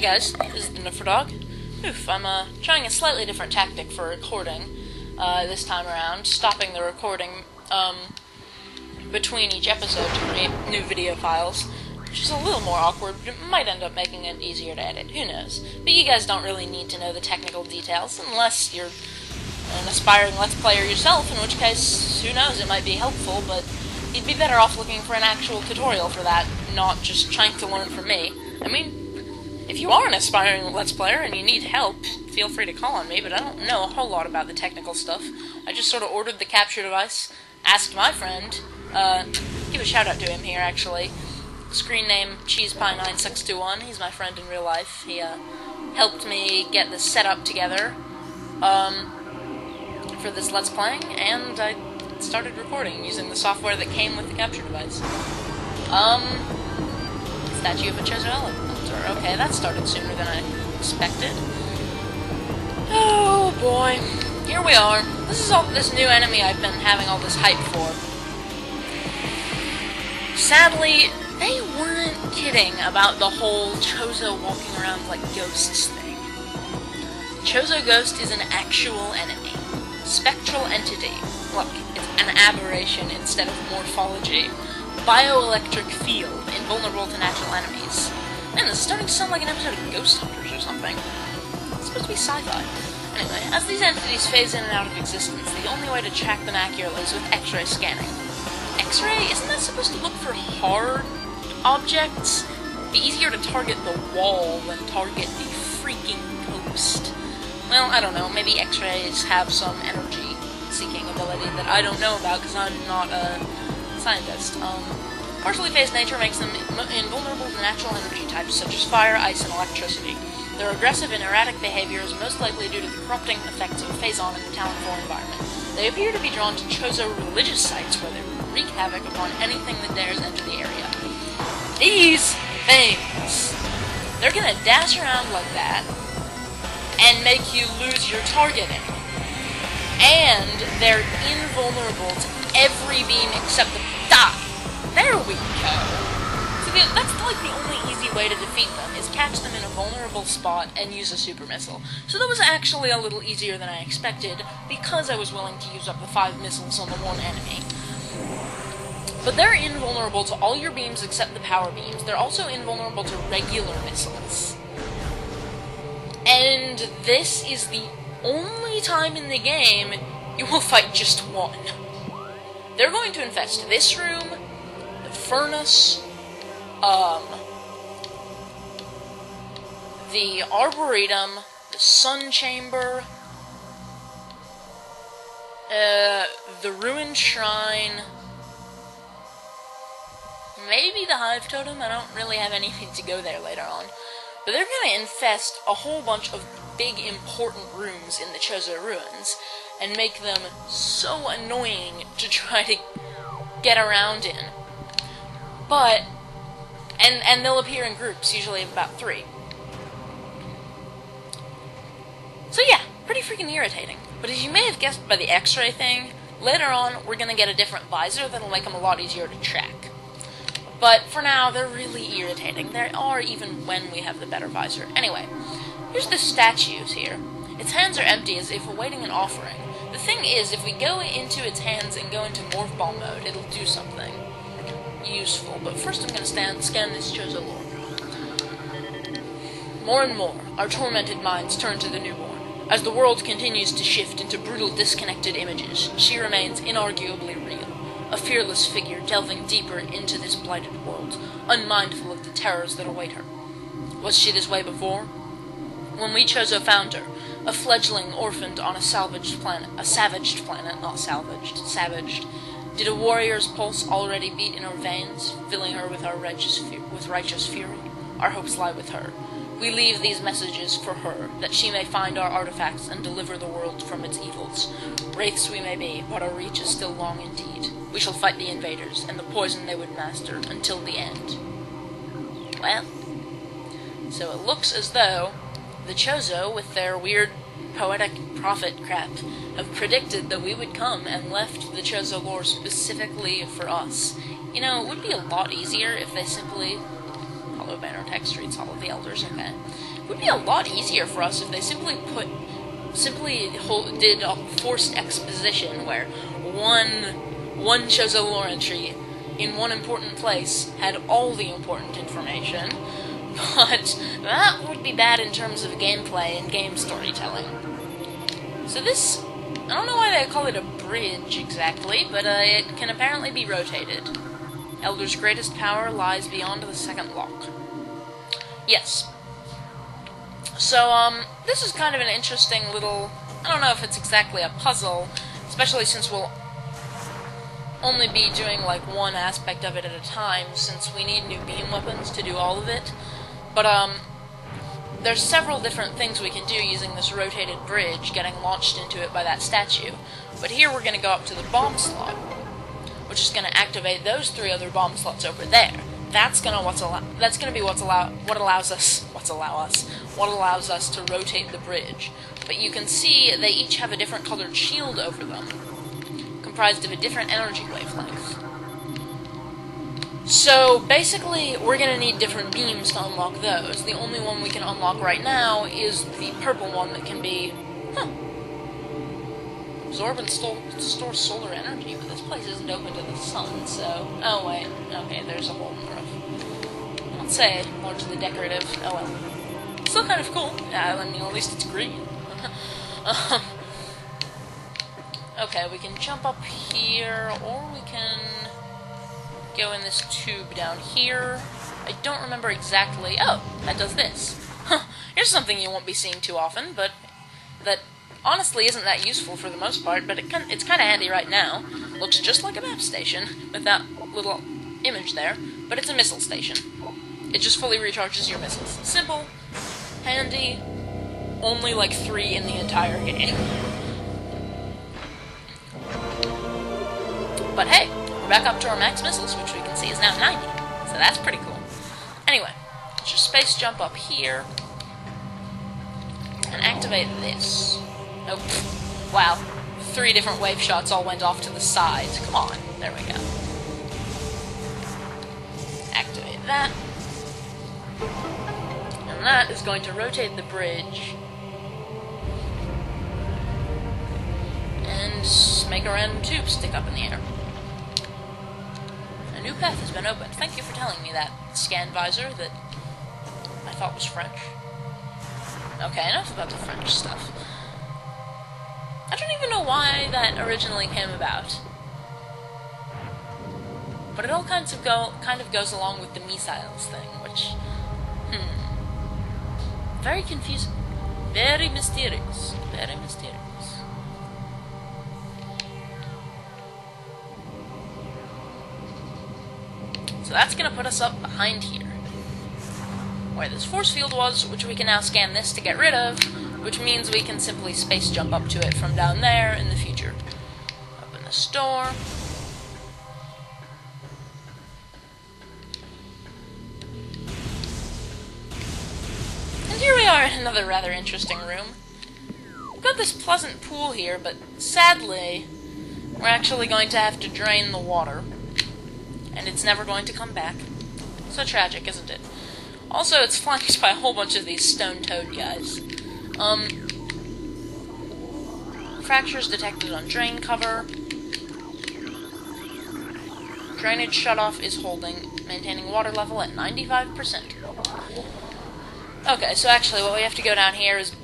Hey guys, this is the Dog. Oof, I'm trying a slightly different tactic for recording this time around, stopping the recording between each episode to create new video files, which is a little more awkward, but it might end up making it easier to edit, who knows. But you guys don't really need to know the technical details, unless you're an aspiring Let's Player yourself, in which case, who knows, it might be helpful, but you'd be better off looking for an actual tutorial for that, not just trying to learn from me. I mean, if you are an aspiring Let's Player and you need help, feel free to call on me, but I don't know a whole lot about the technical stuff. I just sort of ordered the capture device, asked my friend, give a shout out to him here actually, screen name CheesePie9621, he's my friend in real life. He helped me get this setup together for this Let's Playing, and I started recording using the software that came with the capture device. Statue of a Chozo Elementor. Okay, that started sooner than I expected. Oh boy. Here we are. This is all this new enemy I've been having all this hype for. Sadly, they weren't kidding about the whole Chozo walking around like ghosts thing. Chozo Ghost is an actual enemy. Spectral entity. Look, it's an aberration instead of morphology. Bioelectric field, invulnerable to natural enemies. Man, this is starting to sound like an episode of Ghost Hunters or something. It's supposed to be sci-fi. Anyway, as these entities phase in and out of existence, the only way to track them accurately is with X-ray scanning. X-ray? Isn't that supposed to look for hard objects? It'd be easier to target the wall than target the freaking post. Well, I don't know, maybe X-rays have some energy-seeking ability that I don't know about because I'm not a scientist. Partially phased nature makes them invulnerable to natural energy types such as fire, ice, and electricity. Their aggressive and erratic behavior is most likely due to the corrupting effects of a phazon in the Talonfall environment. They appear to be drawn to Chozo religious sites where they wreak havoc upon anything that dares enter the area. These things! They're gonna dash around like that and make you lose your targeting. And they're invulnerable to every beam except the die. There we go! So that's like the only easy way to defeat them, is catch them in a vulnerable spot and use a super missile. So that was actually a little easier than I expected, because I was willing to use up the 5 missiles on the one enemy. But they're invulnerable to all your beams except the power beams. They're also invulnerable to regular missiles. And this is the only time in the game you will fight just one. They're going to infest this room, the furnace, the arboretum, the sun chamber, the ruined shrine, maybe the hive totem. I don't really have anything to go there later on. But they're gonna infest a whole bunch of big important rooms in the Chozo ruins and make them so annoying to try to get around in. But, and they'll appear in groups, usually of about 3. So yeah, pretty freaking irritating. But as you may have guessed by the X-ray thing, later on we're gonna get a different visor that'll make them a lot easier to track. But for now, they're really irritating. They are even when we have the better visor. Anyway, here's the statues here. Its hands are empty as if awaiting an offering. The thing is, if we go into its hands and go into Morph Ball mode, it'll do something useful. But first I'm going to scan this Chozo lore. More and more, our tormented minds turn to the newborn. As the world continues to shift into brutal, disconnected images, she remains inarguably real. A fearless figure delving deeper into this blighted world, unmindful of the terrors that await her. Was she this way before? When we Chozo found her, a fledgling orphaned on a savaged planet, not salvaged, savaged, did a warrior's pulse already beat in her veins, filling her with righteous fury? Our hopes lie with her. We leave these messages for her, that she may find our artifacts and deliver the world from its evils. Wraiths we may be, but our reach is still long indeed. We shall fight the invaders, and the poison they would master, until the end. Well, so it looks as though the Chozo, with their weird poetic prophet crap, have predicted that we would come and left the Chozo lore specifically for us. You know, it would be a lot easier if they simply... Hello. banner text reads Hall of the Elders, okay. It would be a lot easier for us if they simply did a forced exposition where one Chozo lore entry in one important place had all the important information, but that would be bad in terms of gameplay and game storytelling. So this, I don't know why they call it a bridge exactly, but it can apparently be rotated. Elder's greatest power lies beyond the second lock. Yes. So, this is kind of an interesting little, I don't know if it's exactly a puzzle, especially since we'll only be doing, like, one aspect of it at a time, since we need new beam weapons to do all of it. But, there's several different things we can do using this rotated bridge, getting launched into it by that statue. But here we're going to go up to the bomb slot, which is going to activate those 3 other bomb slots over there. That's going to be what allows us to rotate the bridge. But you can see they each have a different colored shield over them, comprised of a different energy wavelength. So basically, we're going to need different beams to unlock those. The only one we can unlock right now is the purple one that can be, absorb and store solar energy, but this place isn't open to the sun, so... Oh, wait. Okay, there's a hole in the roof. I'd say largely decorative. Oh, well. Still kind of cool. I mean, at least it's green. Okay, we can jump up here, or we can go in this tube down here. I don't remember exactly... Oh, that does this. Here's something you won't be seeing too often, but that honestly isn't that useful for the most part, but it's kind of handy right now. Looks just like a map station, with that little image there, but it's a missile station. It just fully recharges your missiles. Simple, handy, only like 3 in the entire game. But hey, we're back up to our max missiles, which we can see is now 90, so that's pretty cool. Anyway, let's just space jump up here, and activate this. Oh, wow. 3 different wave shots all went off to the sides. Come on. There we go. Activate that. And that is going to rotate the bridge. And make a random tube stick up in the air. A new path has been opened. Thank you for telling me that, scan visor, that I thought was French. Okay, enough about the French stuff. I don't even know why that originally came about. But it all kind of goes along with the missiles thing, which... very confusing. Very mysterious. Very mysterious. So that's gonna put us up behind here, where this force field was, which we can now scan this to get rid of, which means we can simply space jump up to it from down there in the future. Open this door. And here we are in another rather interesting room. We've got this pleasant pool here, but sadly, we're actually going to have to drain the water. And it's never going to come back. So tragic, isn't it? Also, it's flanked by a whole bunch of these stone toad guys. Fractures detected on drain cover. Drainage shutoff is holding, maintaining water level at 95%. Okay, so actually what we have to go down here is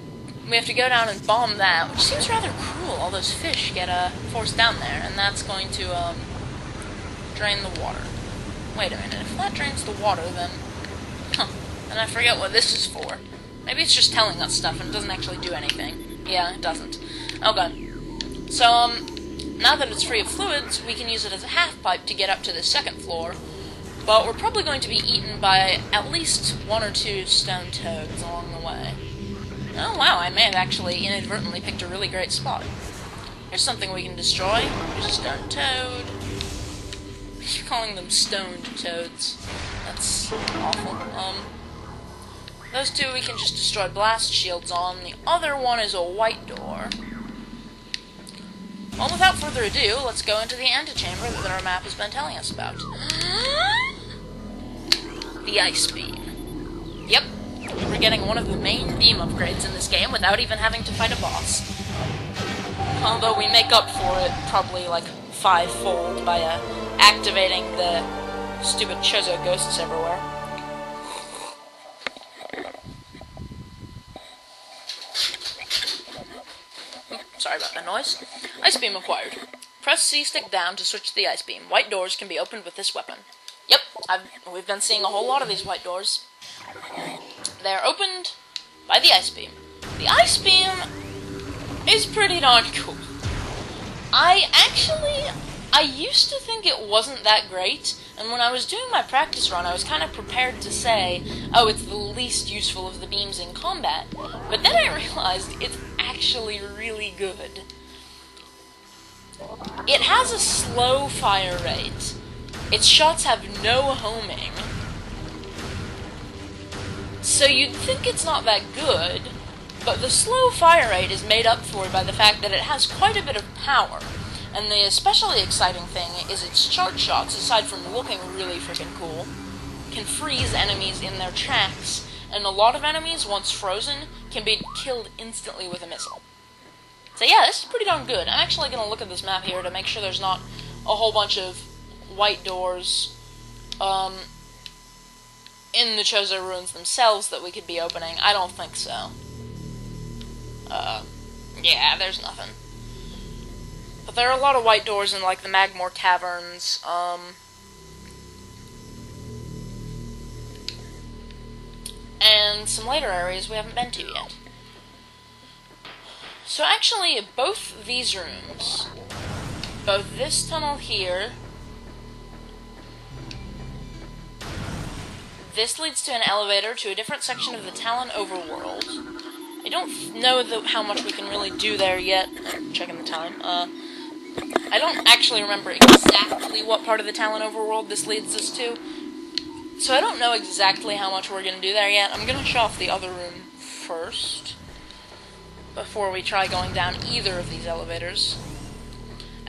we have to go down and bomb that, which seems rather cruel. All those fish get forced down there, and that's going to drain the water. Wait a minute, if that drains the water, then... Then I forget what this is for. Maybe it's just telling us stuff and it doesn't actually do anything. Yeah, it doesn't. Okay. So, now that it's free of fluids, we can use it as a half-pipe to get up to the second floor, but we're probably going to be eaten by at least 1 or 2 stone toads along the way. Oh wow, I may have actually inadvertently picked a really great spot. Here's something we can destroy. Here's a stone toad. You're calling them stoned toads. That's awful. Those 2 we can just destroy blast shields on. The other one is a white door. Well, without further ado, let's go into the antechamber that our map has been telling us about. The ice beam. for getting one of the main beam upgrades in this game without even having to fight a boss. Although we make up for it probably like 5-fold by activating the stupid Chozo Ghosts everywhere. Sorry about that noise. Ice beam acquired. Press C stick down to switch to the ice beam. White doors can be opened with this weapon. Yep, we've been seeing a whole lot of these white doors. They're opened by the ice beam. The ice beam is pretty darn cool. I used to think it wasn't that great, and when I was doing my practice run, I was kind of prepared to say, oh, it's the least useful of the beams in combat, but then I realized it's actually really good. It has a slow fire rate. Its shots have no homing. So you'd think it's not that good, but the slow fire rate is made up for by the fact that it has quite a bit of power. And the especially exciting thing is its charge shots, aside from looking really freaking cool, can freeze enemies in their tracks, and a lot of enemies, once frozen, can be killed instantly with a missile. So yeah, this is pretty darn good. I'm actually going to look at this map here to make sure there's not a whole bunch of white doors in the Chozo ruins themselves that we could be opening. I don't think so. Yeah, there's nothing. But there are a lot of white doors in, like, the Magmore Caverns, and some later areas we haven't been to yet. So actually, both these rooms, both this tunnel here, this leads to an elevator to a different section of the Talon Overworld. I don't know how much we can really do there yet. I'm checking the time. I don't actually remember exactly what part of the Talon Overworld this leads us to, so I don't know exactly how much we're going to do there yet. I'm going to show off the other room first, before we try going down either of these elevators.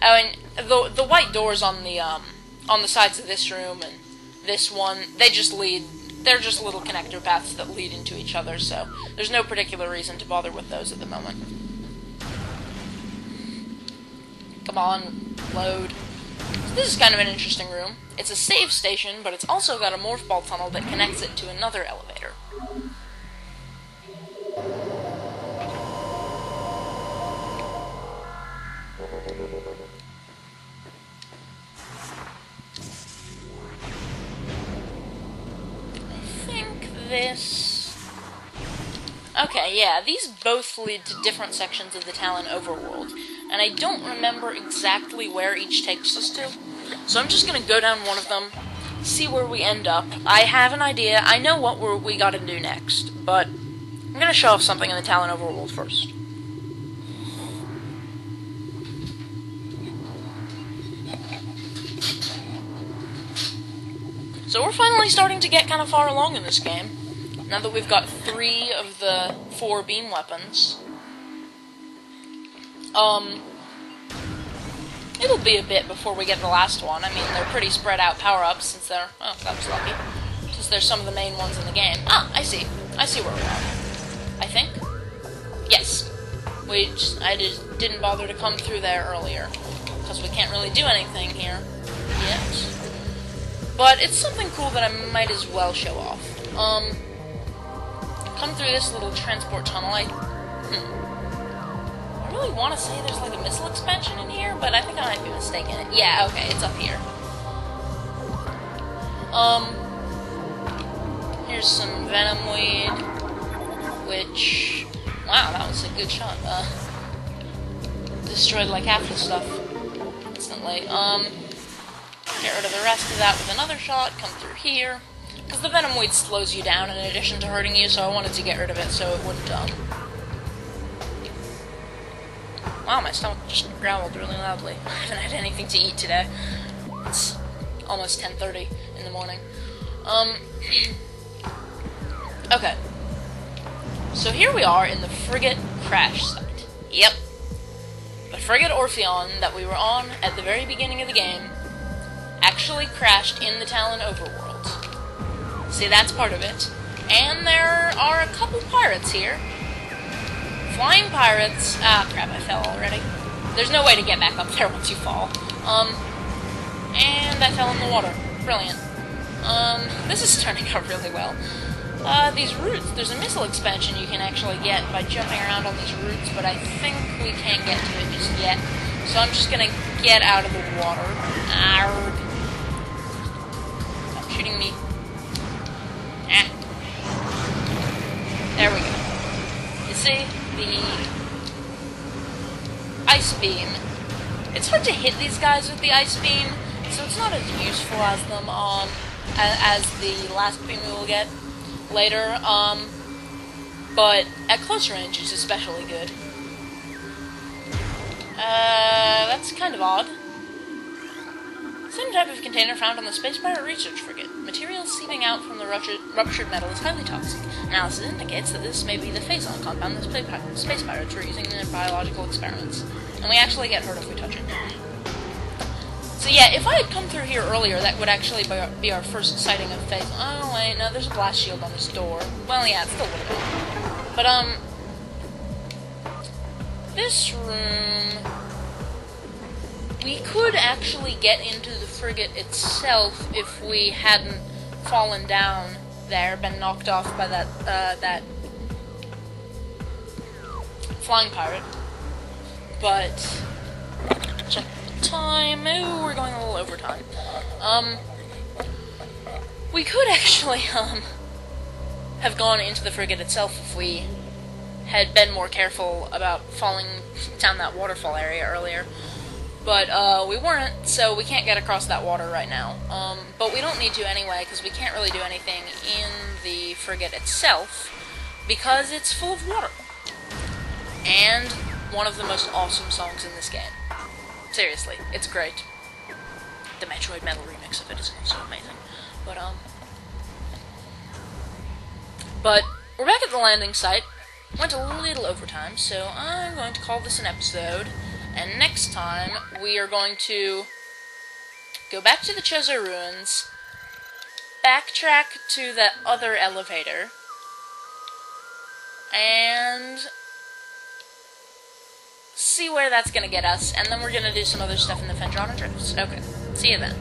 Oh, and the white doors on the sides of this room and this one, they're just little connector paths that lead into each other, so there's no particular reason to bother with those at the moment. Come on, load. So this is kind of an interesting room. It's a save station, but it's also got a morph ball tunnel that connects it to another elevator. Okay, yeah, these both lead to different sections of the Talon Overworld, and I don't remember exactly where each takes us to, so I'm just gonna go down one of them, see where we end up. I have an idea, I know what we gotta do next, but I'm gonna show off something in the Talon Overworld first. So we're finally starting to get kind of far along in this game, now that we've got 3 of the 4 beam weapons. It'll be a bit before we get the last one. I mean, they're pretty spread out power-ups since they're, oh, that was lucky, since they're some of the main ones in the game. Ah, I see where we're at. I think? Yes. I just didn't bother to come through there earlier, because we can't really do anything here yet. But it's something cool that I might as well show off. Come through this little transport tunnel. I really want to say there's like a missile expansion in here, but I think I might be mistaken. Yeah, okay, it's up here. Here's some venom weed, which, wow, that was a good shot. Destroyed like half the stuff instantly. Get rid of the rest of that with another shot, come through here. Because the venom weed slows you down in addition to hurting you, so I wanted to get rid of it so it wouldn't, Wow, my stomach just growled really loudly. I haven't had anything to eat today. It's almost 10:30 in the morning. Okay. So here we are in the frigate crash site. Yep. The frigate Orpheon that we were on at the very beginning of the game actually crashed in the Talon Overworld. See, that's part of it. And there are a couple pirates here. Flying pirates. Ah, crap, I fell already. There's no way to get back up there once you fall. And I fell in the water. Brilliant. This is turning out really well. These roots, there's a missile expansion you can actually get by jumping around on these roots, but I think we can't get to it just yet. So I'm just gonna get out of the water. Arrgh. Stop shooting me. Ah. There we go. You see? The ice beam. It's hard to hit these guys with the ice beam, so it's not as useful as them, as the last beam we will get later, but at close range it's especially good. That's kind of odd. Same type of container found on the Space Pirate Research Frigate. Material seeping out from the ruptured metal is highly toxic. Analysis indicates that this may be the phazon compound the Space Pirates were using in their biological experiments. And we actually get hurt if we touch it. So yeah, if I had come through here earlier, that would actually be our first sighting of phazon. Oh wait, no, there's a blast shield on this door. Well, yeah, it still would have been. But, this room... We could actually get into the frigate itself if we hadn't fallen down there, been knocked off by that flying pirate. But check the time. Ooh, we're going a little overtime. We could actually have gone into the frigate itself if we had been more careful about falling down that waterfall area earlier. But, we weren't, so we can't get across that water right now. But we don't need to anyway, because we can't really do anything in the frigate itself, because it's full of water. And one of the most awesome songs in this game. Seriously, it's great. The Metroid Metal remix of it is also amazing. But we're back at the landing site. Went a little overtime, so I'm going to call this an episode. And next time, we are going to go back to the Chozo Ruins, backtrack to the other elevator, and see where that's going to get us, and then we're going to do some other stuff in the Fendrana Drifts. Okay, see you then.